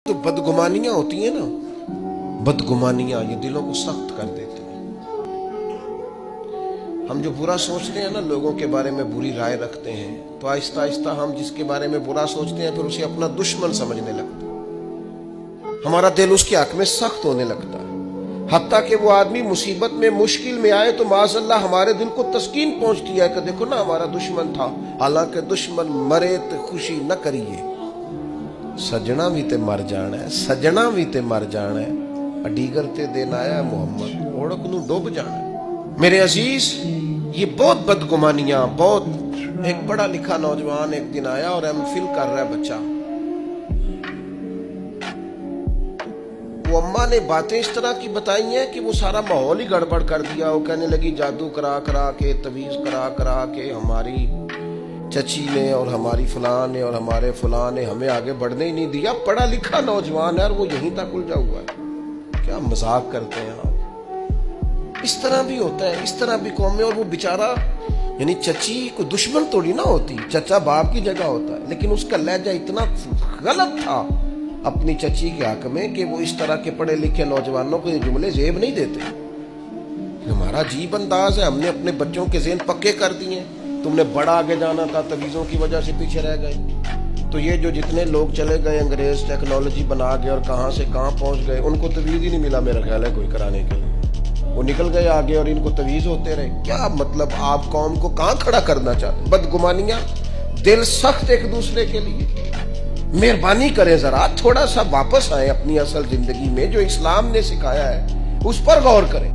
تو بدگمانیاں ہوتی ہیں نا، بدگمانیاں یہ دلوں کو سخت کر دیتی ہیں۔ ہم جو برا سوچتے ہیں نا، لوگوں کے بارے میں بری رائے رکھتے ہیں، تو آہستہ آہستہ ہم جس کے بارے میں برا سوچتے ہیں پھر اسے اپنا دشمن سمجھنے لگتے ہیں۔ ہمارا دل اس کے حق میں سخت ہونے لگتا ہے، حتیٰ کہ وہ آدمی مصیبت میں مشکل میں آئے تو معاذ اللہ ہمارے دل کو تسکین پہنچتی ہے کہ دیکھو نا ہمارا دشمن تھا، حالانکہ دشمن مرے تو خوشی نہ کریے، سجنا بھی تے مر جانا ہے، سجنا بھی تے مر جانا ہے، اڈیگر تے دین آیا ہے محمد، اوڑک نو ڈوب جانا ہے۔ میرے عزیز، یہ بہت بدگمانیاں، بہت ایک پڑھا لکھا نوجوان ایک دن آیا اور ایم فل کر رہا ہے بچہ، وہ اماں نے باتیں اس طرح کی بتائی ہیں کہ وہ سارا ماحول ہی گڑبڑ کر دیا۔ وہ کہنے لگی جادو کرا کرا کے، تویز کرا کرا کے ہماری چچی نے اور ہماری فلاں نے اور ہمارے فلاں نے ہمیں آگے بڑھنے ہی نہیں دیا۔ پڑھا لکھا نوجوان ہے اور وہ یہیں تک الجھا ہوا ہے۔ کیا مذاق کرتے ہیں آپ؟ اس طرح بھی ہوتا ہے، اس طرح بھی قوم میں۔ اور وہ بیچارہ، یعنی چچی کو دشمن توڑی نہ ہوتی، چچا باپ کی جگہ ہوتا ہے، لیکن اس کا لہجہ اتنا غلط تھا اپنی چچی کے حق میں کہ وہ اس طرح کے پڑھے لکھے نوجوانوں کو یہ جملے زیب نہیں دیتے۔ ہمارا عجیب انداز ہے، ہم نے اپنے بچوں کے ذہن پکے کر دیے ہیں۔ تم نے بڑا آگے جانا تھا، تویزوں کی وجہ سے پیچھے رہ گئے۔ تو یہ جو جتنے لوگ چلے گئے انگریز ٹیکنالوجی بنا گئے اور کہاں سے کہاں پہنچ گئے، ان کو تویز ہی نہیں ملا میرا خیال ہے کوئی کرانے کے لیے۔ وہ نکل گئے آگے اور ان کو تویز ہوتے رہے۔ کیا مطلب، آپ قوم کو کہاں کھڑا کرنا چاہتے؟ بدگمانیاں، دل سخت ایک دوسرے کے لیے۔ مہربانی کریں ذرا تھوڑا سا واپس آئیں اپنی اصل زندگی میں، جو اسلام نے سکھایا ہے اس پر غور کریں۔